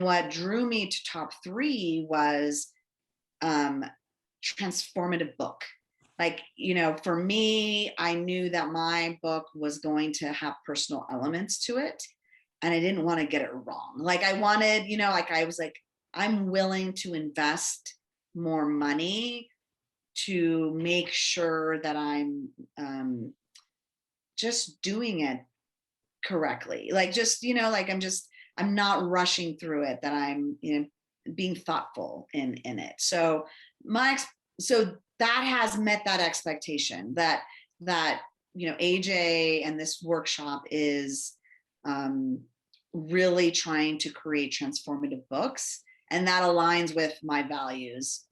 what drew me to top 3 was transformative book. Like, for me, I knew that my book was going to have personal elements to it, and I didn't want to get it wrong. Like I wanted, I was like, I'm willing to invest more money to make sure that I'm just doing it correctly. Like, just, I'm not rushing through it, that I'm, being thoughtful in it. So so that has met that expectation, that AJ and this workshop is really trying to create transformative books, and that aligns with my values,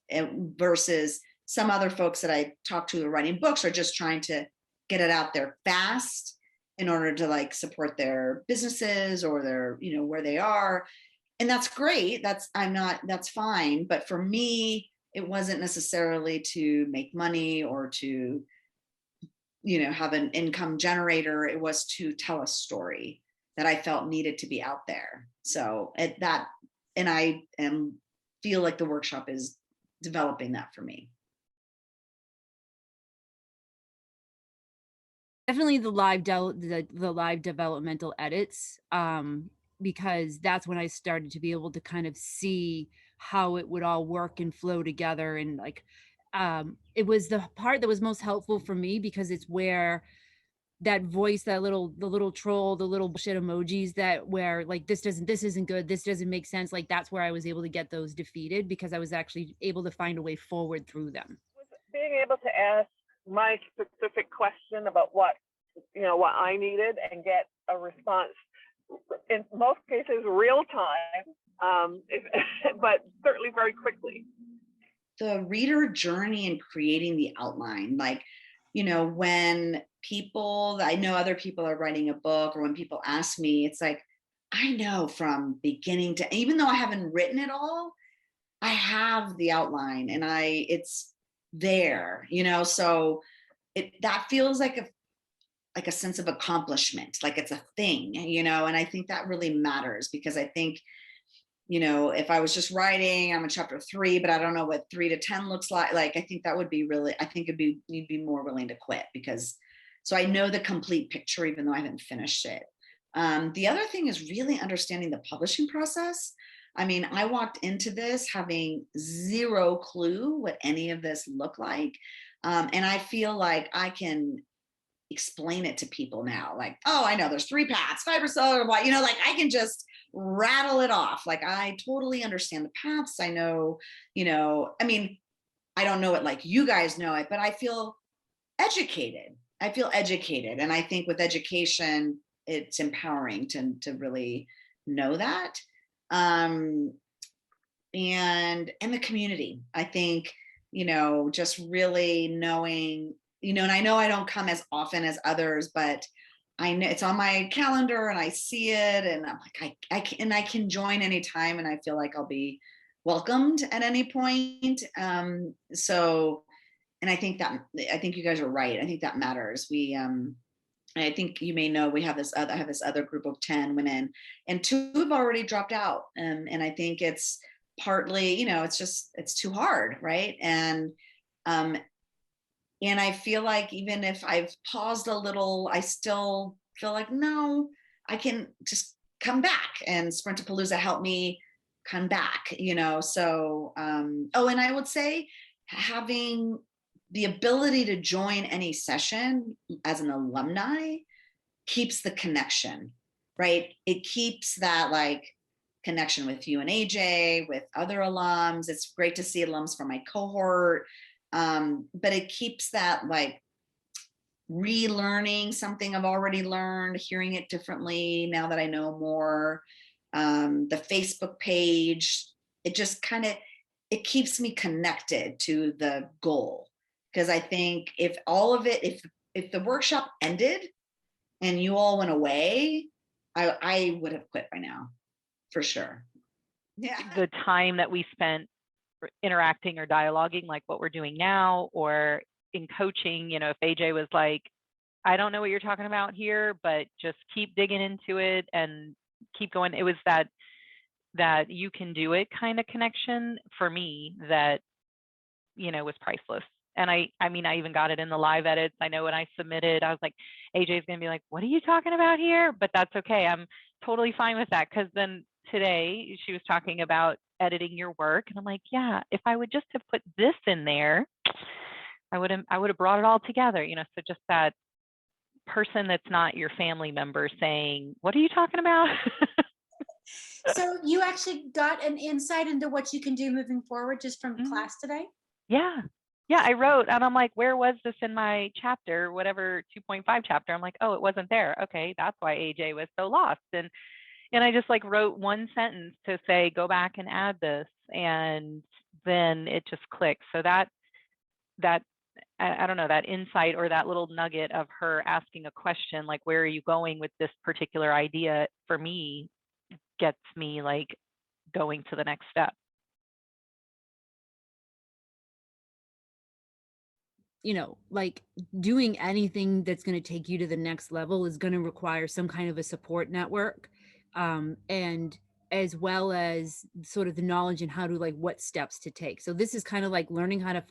versus some other folks that I talk to who are writing books are just trying to get it out there fast in order to support their businesses or their, where they are. And that's great. That's fine. But for me, it wasn't necessarily to make money or to, have an income generator. It was to tell a story that I felt needed to be out there. So I feel like the workshop is developing that for me. Definitely the live developmental edits, because that's when I started to be able to kind of see how it would all work and flow together. And it was the part that was most helpful for me, because it's where that voice, the little troll, the little bullshit emojis, that where this isn't good, this doesn't make sense. Like that's where I was able to get those defeated, because I was actually able to find a way forward through them. Being able to ask my specific question about what I needed and get a response, in most cases real time, but certainly very quickly. The reader journey and creating the outline, when I know other people are writing a book, or when people ask me, it's like, I know from beginning to, even though I haven't written it all, I have the outline and it's there, so that feels like a sense of accomplishment, like it's a thing, and I think that really matters, because I think, if I was just writing, I'm in chapter 3, but I don't know what 3 to 10 looks like, I think that would be really, you'd be more willing to quit, because so I know the complete picture, even though I haven't finished it. The other thing is really understanding the publishing process. I mean, I walked into this having zero clue what any of this looked like. And I feel like I can explain it to people now. Like, oh, I know there's 3 paths, 5%, I can just rattle it off. Like, I totally understand the paths. I know, I don't know it like you guys know it, but I feel educated. And I think with education, it's empowering to really know that. And the community, I think, just really knowing, and I know I don't come as often as others, but I know it's on my calendar and I see it, and I'm like, I can join anytime, and I feel like I'll be welcomed at any point. So, and I think you guys are right. I think that matters. I think you may know, I have this other group of 10 women, and 2 have already dropped out. And I think it's partly, it's too hard. Right. And I feel like even if I've paused a little, I still feel like, no, I can just come back, and Sprintapalooza helped me come back, so, and I would say having the ability to join any session as an alumni keeps the connection, right? It keeps that connection with you and AJ, with other alums. It's great to see alums from my cohort. But it keeps that relearning something I've already learned, hearing it differently now that I know more. The Facebook page, it just it keeps me connected to the goal. Because I think if the workshop ended and you all went away, I would have quit by now, for sure. Yeah. The time that we spent interacting or dialoguing, like what we're doing now, or in coaching, if AJ was like, I don't know what you're talking about here, but just keep digging into it and keep going. It was that that you can do it kind of connection for me that, was priceless. And I mean, I even got it in the live edits. I know when I submitted, I was like, AJ's going to be like, what are you talking about here? But that's okay. I'm totally fine with that. Because then today she was talking about editing your work. And I'm like, yeah, if I would just have put this in there, I would have brought it all together, so just that person that's not your family member saying, what are you talking about? So you actually got an insight into what you can do moving forward just from class today? Yeah. Yeah, I wrote and I'm like, where was this in my chapter, whatever 2.5 chapter? I'm like, oh, it wasn't there. Okay, that's why AJ was so lost. And I just like wrote one sentence to say, go back and add this. And then it just clicked. So that I don't know, that insight or that little nugget of her asking a question, like, where are you going with this particular idea, for me, gets me like going to the next step. Like doing anything that's going to take you to the next level is going to require some kind of a support network. And as well as sort of the knowledge and how to like what steps to take. So this is kind of like learning how to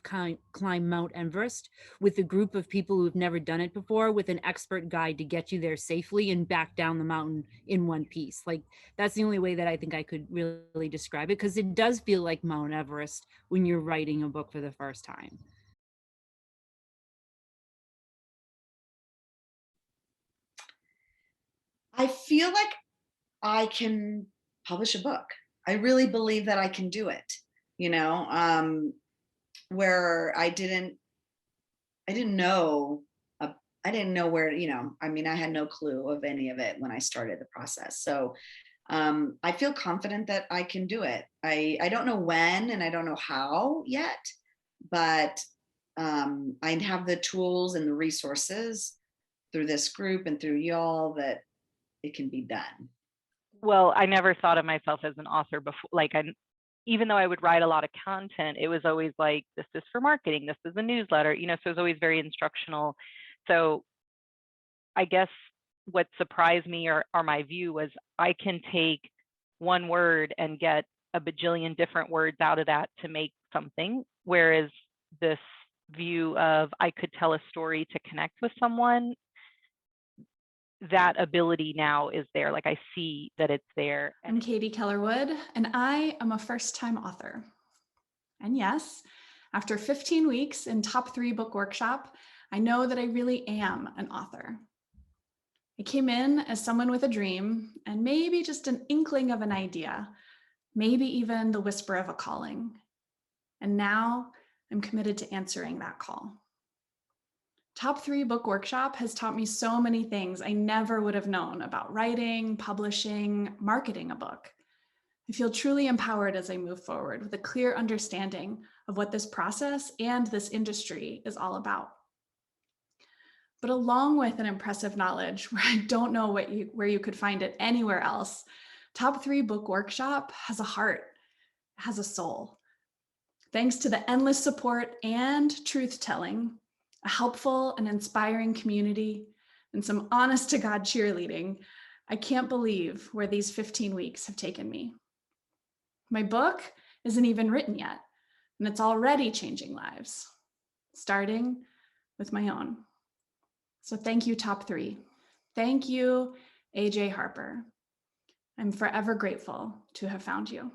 climb Mount Everest with a group of people who've never done it before, with an expert guide to get you there safely and back down the mountain in one piece. Like that's the only way that I think I could really describe it, because it does feel like Mount Everest when you're writing a book for the first time. I feel like I can publish a book. I really believe that I can do it, where I didn't know, I didn't know where, I mean, I had no clue of any of it when I started the process. So I feel confident that I can do it. I don't know when and I don't know how yet, but I have the tools and the resources through this group and through y'all that it can be done. Well, I never thought of myself as an author before. Like, even though I would write a lot of content, it was always like, this is for marketing, this is a newsletter, so it was always very instructional. So I guess what surprised me or my view was, I can take one word and get a bajillion different words out of that to make something. Whereas this view of, I could tell a story to connect with someone, that ability now is there. Like, I see that it's there. I'm Katie Keller-Wood, and I am a first-time author. And yes, after 15 weeks in Top 3 Book Workshop, I know that I really am an author. I came in as someone with a dream and maybe just an inkling of an idea, maybe even the whisper of a calling. And now I'm committed to answering that call. Top 3 Book Workshop has taught me so many things I never would have known about writing, publishing, marketing a book. I feel truly empowered as I move forward with a clear understanding of what this process and this industry is all about. But along with an impressive knowledge where I don't know where you could find it anywhere else, Top 3 Book Workshop has a heart, has a soul. Thanks to the endless support and truth-telling, a helpful and inspiring community, and some honest to God cheerleading, I can't believe where these 15 weeks have taken me. My book isn't even written yet, and it's already changing lives, starting with my own. So thank you, Top 3. Thank you, AJ Harper. I'm forever grateful to have found you.